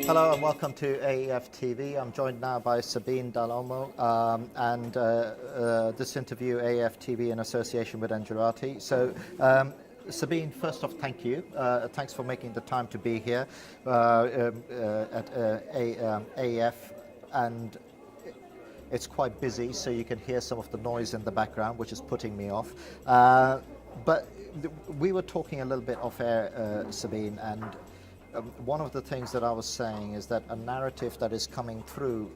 Hello and welcome to AEF TV. I'm joined now by Sabine Dall Omo and this interview AEF TV in association with Engerati. So Sabine, first off, thank you. Thanks for making the time to be here at AEF, and it's quite busy, so you can hear some of the noise in the background, which is putting me off. But we were talking a little bit off air, Sabine, and one of the things that I was saying is that a narrative that is coming through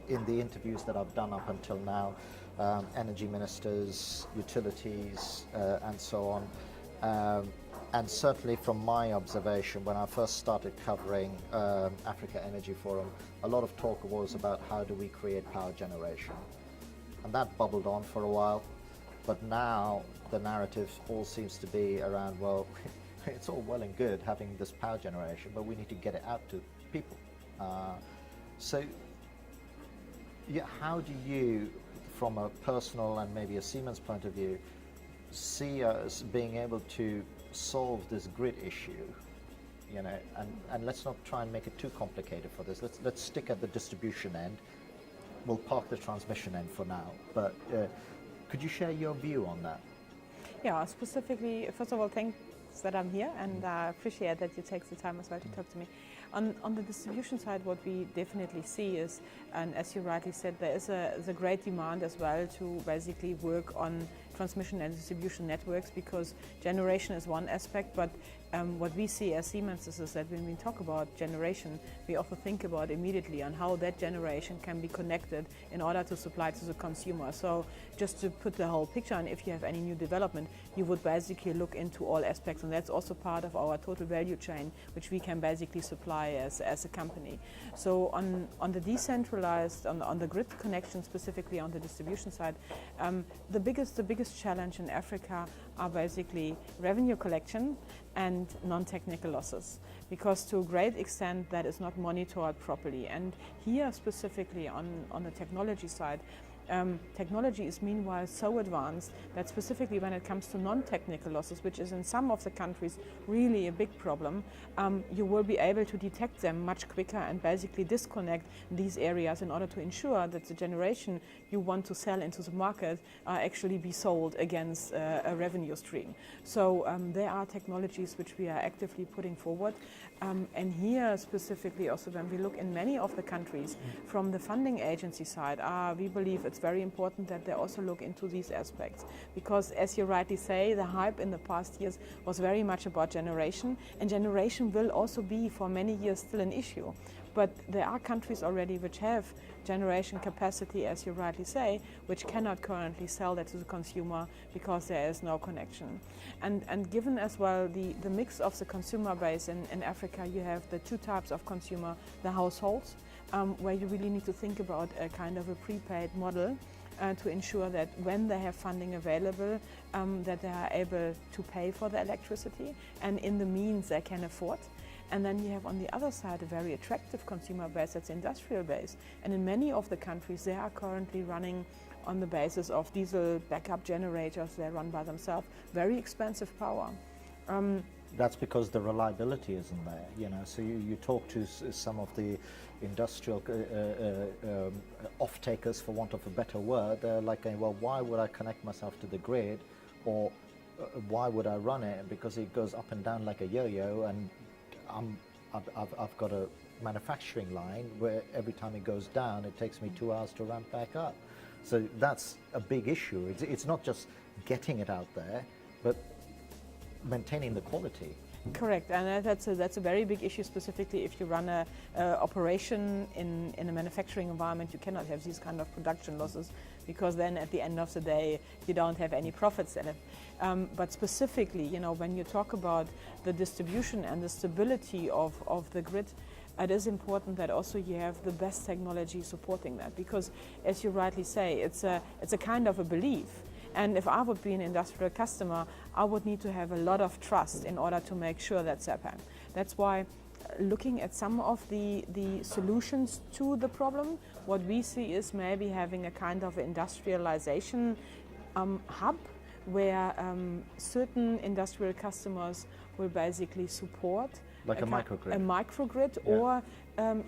in the interviews that I've done up until now, energy ministers, utilities, and so on, and certainly from my observation when I first started covering Africa Energy Forum, a lot of talk was about how do we create power generation, and that bubbled on for a while, but now the narrative all seems to be around, well, it's all well and good having this power generation, but we need to get it out to people. So yeah, how do you, from a personal and maybe a Siemens point of view, see us being able to solve this grid issue? You know, and let's not try and make it too complicated for this. Let's stick at the distribution end. We'll park the transmission end for now, but could you share your view on that? Yeah, specifically, first of all, thanks that I'm here, and I appreciate that you take the time as well to talk to me. On the distribution side, what we definitely see is, and as you rightly said, there is a great demand as well to basically work on transmission and distribution networks, because generation is one aspect, but what we see as Siemens is that when we talk about generation, we often think about immediately on how that generation can be connected in order to supply to the consumer. So just to put the whole picture, and if you have any new development, you would basically look into all aspects, and that's also part of our total value chain, which we can basically supply as a company. So on the decentralized, on the grid connection, specifically on the distribution side, the biggest challenge in Africa are basically revenue collection and non-technical losses, because to a great extent that is not monitored properly. And here specifically on the technology side, technology is meanwhile so advanced that specifically when it comes to non-technical losses, which is in some of the countries really a big problem, you will be able to detect them much quicker and basically disconnect these areas in order to ensure that the generation you want to sell into the market actually be sold against a revenue stream. So there are technologies which we are actively putting forward. And here specifically also when we look in many of the countries from the funding agency side, we believe it's very important that they also look into these aspects, because as you rightly say, the hype in the past years was very much about generation, and generation will also be for many years still an issue. But there are countries already which have generation capacity, as you rightly say, which cannot currently sell that to the consumer because there is no connection. And given as well the mix of the consumer base in Africa, you have the two types of consumer, the households, where you really need to think about a kind of a prepaid model to ensure that when they have funding available, that they are able to pay for the electricity, and in the means they can afford. And then you have on the other side a very attractive consumer base, that's industrial base. And in many of the countries, they are currently running on the basis of diesel backup generators. They run by themselves, very expensive power. That's because the reliability isn't there, you know. So you talk to some of the industrial off-takers, for want of a better word, they're like, well, why would I connect myself to the grid, or why would I run it? Because it goes up and down like a yo-yo, and I've got a manufacturing line where every time it goes down, it takes me 2 hours to ramp back up. So that's a big issue. It's not just getting it out there, but maintaining the quality. Correct, and that's a very big issue, specifically if you run a operation in a manufacturing environment. You cannot have these kind of production losses, because then at the end of the day you don't have any profits in it. But specifically, you know, when you talk about the distribution and the stability of the grid, it is important that also you have the best technology supporting that, because as you rightly say, it's a kind of a belief. And if I would be an industrial customer, I would need to have a lot of trust in order to make sure that's happening. That's why looking at some of the solutions to the problem, what we see is maybe having a kind of industrialization hub where certain industrial customers will basically support Like a microgrid. A microgrid, Yeah. or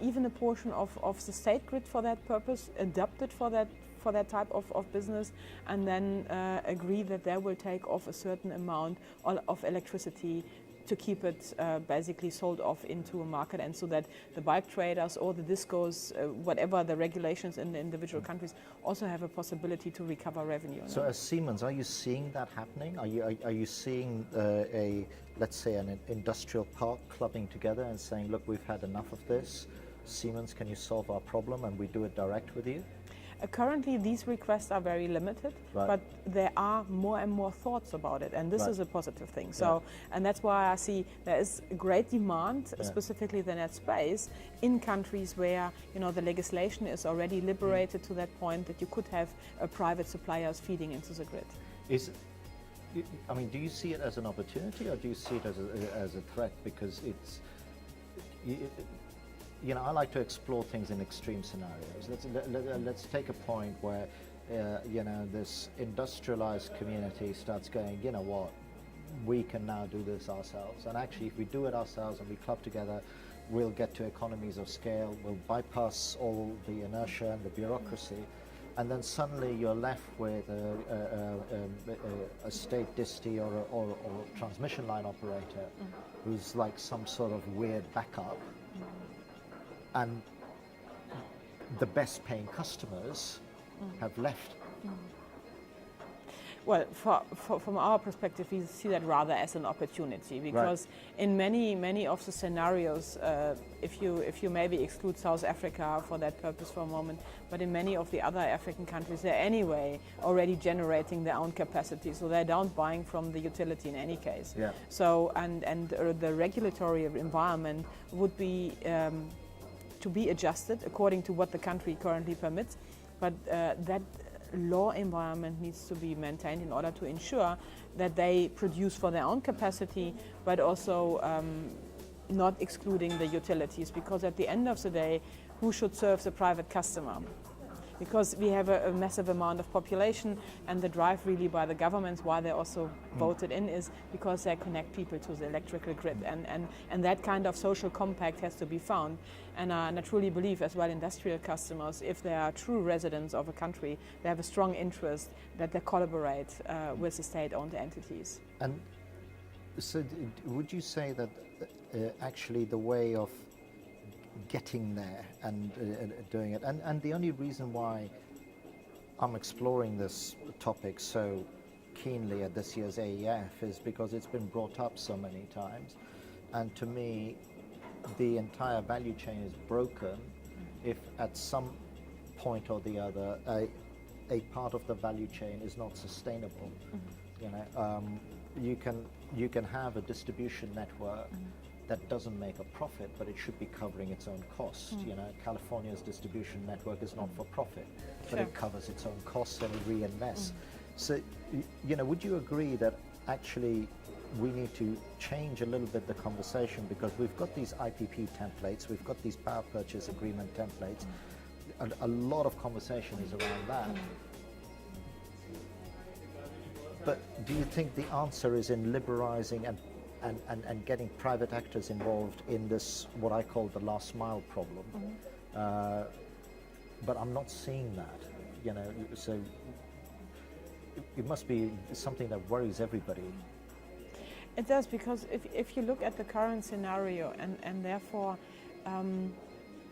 even a portion of the state grid for that purpose, adapted for that type of business, and then agree that they will take off a certain amount of electricity to keep it basically sold off into a market, and so that the bike traders or the discos, whatever the regulations in the individual countries, also have a possibility to recover revenue. So as Siemens, are you seeing that happening? Are you seeing let's say an industrial park clubbing together and saying, look, we've had enough of this, Siemens, can you solve our problem, and we do it direct with you? Currently, these requests are very limited, Right. but there are more and more thoughts about it, and this Right. is a positive thing. So, and that's why I see there is great demand, specifically in that space, in countries where the legislation is already liberated to that point that you could have private suppliers feeding into the grid. Do you see it as an opportunity, or do you see it as a threat? Because it's. I like to explore things in extreme scenarios. Let's take a point where, this industrialized community starts going, you know what, we can now do this ourselves. And actually, if we do it ourselves and we club together, we'll get to economies of scale, we'll bypass all the inertia and the bureaucracy, and then suddenly you're left with a state disti or transmission line operator who's like some sort of weird backup. And the best paying customers have left. Well, from our perspective, we see that rather as an opportunity, because in many of the scenarios, if you maybe exclude South Africa for that purpose for a moment, but in many of the other African countries, they're anyway already generating their own capacity, so they're not buying from the utility in any case. Yeah. So and the regulatory environment would be to be adjusted according to what the country currently permits, but that law environment needs to be maintained in order to ensure that they produce for their own capacity, but also not excluding the utilities, because at the end of the day, who should serve the private customer? Because we have a massive amount of population, and the drive really by the governments, why they also voted in, is because they connect people to the electrical grid, and that kind of social compact has to be found. And I truly believe as well industrial customers, if they are true residents of a country, they have a strong interest that they collaborate with the state-owned entities. And so would you say that actually the way of getting there and doing it, and the only reason why I'm exploring this topic so keenly at this year's AEF is because it's been brought up so many times, and to me the entire value chain is broken if at some point or the other a part of the value chain is not sustainable. You can have a distribution network that doesn't make a profit, but it should be covering its own costs. California's distribution network is not for profit, but it covers its own costs and it reinvests. So, would you agree that actually we need to change a little bit the conversation, because we've got these IPP templates, we've got these power purchase agreement templates, a lot of conversation is around that. But do you think the answer is in liberalizing and getting private actors involved in this, what I call the last mile problem? But I'm not seeing that, so it must be something that worries everybody. It does, because if you look at the current scenario, and therefore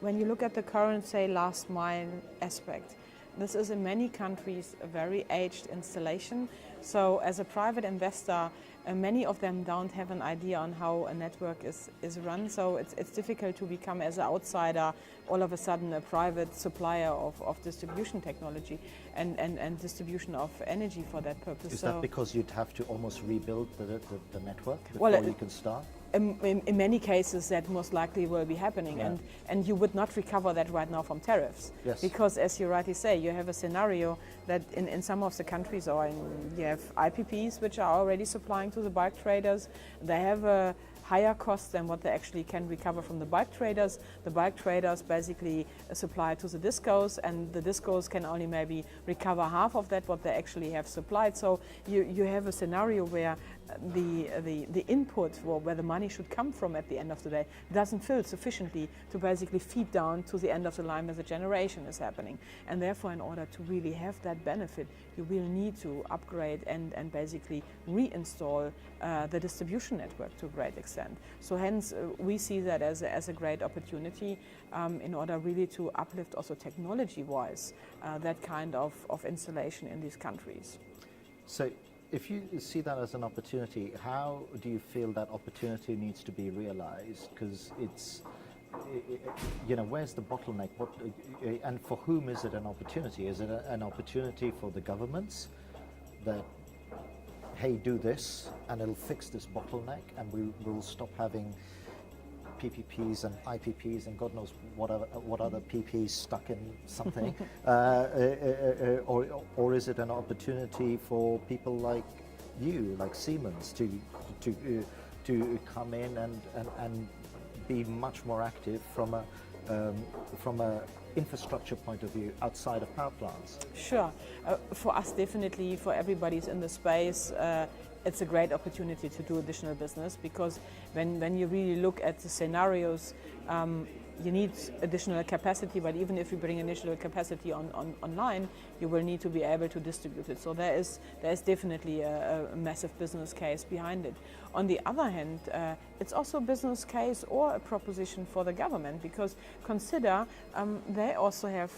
when you look at the current, say, last mile aspect, this is in many countries a very aged installation. So as a private investor, many of them don't have an idea on how a network is run. So it's difficult to become, as an outsider, all of a sudden a private supplier of distribution technology and distribution of energy for that purpose. Is that because you'd have to almost rebuild the network before you can start? In many cases, that most likely will be happening, and you would not recover that right now from tariffs. Yes. Because, as you rightly say, you have a scenario that in some of the countries, you have IPPs which are already supplying to the bike traders. They have a higher cost than what they actually can recover from the bike traders. The bike traders basically supply to the discos, and the discos can only maybe recover half of that what they actually have supplied. So you have a scenario where the input where the money should come from at the end of the day doesn't fill sufficiently to basically feed down to the end of the line where the generation is happening. And therefore, in order to really have that benefit, you will need to upgrade and basically reinstall the distribution network to a great extent. So hence, we see that as a great opportunity in order really to uplift also technology-wise that kind of installation in these countries. So if you see that as an opportunity, how do you feel that opportunity needs to be realized? Because it's, you know, where's the bottleneck? And for whom is it an opportunity? Is it an opportunity for the governments that, hey, do this and it'll fix this bottleneck and we'll stop having PPPs and IPPs and God knows what other PPs stuck in something, or is it an opportunity for people like you, like Siemens, to come in and be much more active from a infrastructure point of view outside of power plants? Sure, for us definitely, for everybody's in the space. It's a great opportunity to do additional business, because when you really look at the scenarios, you need additional capacity, but even if you bring additional capacity online, you will need to be able to distribute it. So there is definitely a massive business case behind it. On the other hand, it's also a business case or a proposition for the government, because consider they also have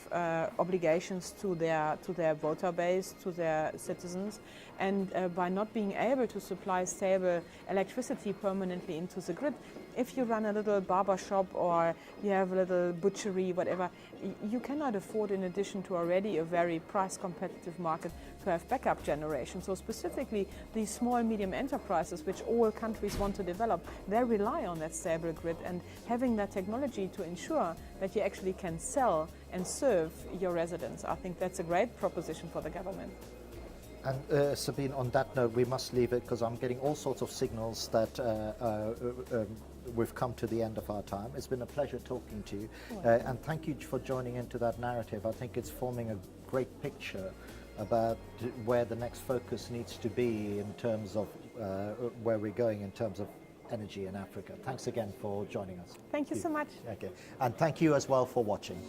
obligations to their voter base, to their citizens, and by not being able to supply stable electricity permanently into the grid, if you run a little barber shop or you have a little butchery, whatever, you cannot afford, in addition to already a very price competitive market, to have backup generation. So specifically these small medium enterprises, which all countries want to develop, they rely on that stable grid, and having that technology to ensure that you actually can sell and serve your residents. I think that's a great proposition for the government. And Sabine, on that note, we must leave it because I'm getting all sorts of signals that we've come to the end of our time. It's been a pleasure talking to you, and thank you for joining into that narrative. I think it's forming a great picture about where the next focus needs to be in terms of where we're going in terms of energy in Africa. Thanks again for joining us. Thank you so much. Okay. And thank you as well for watching.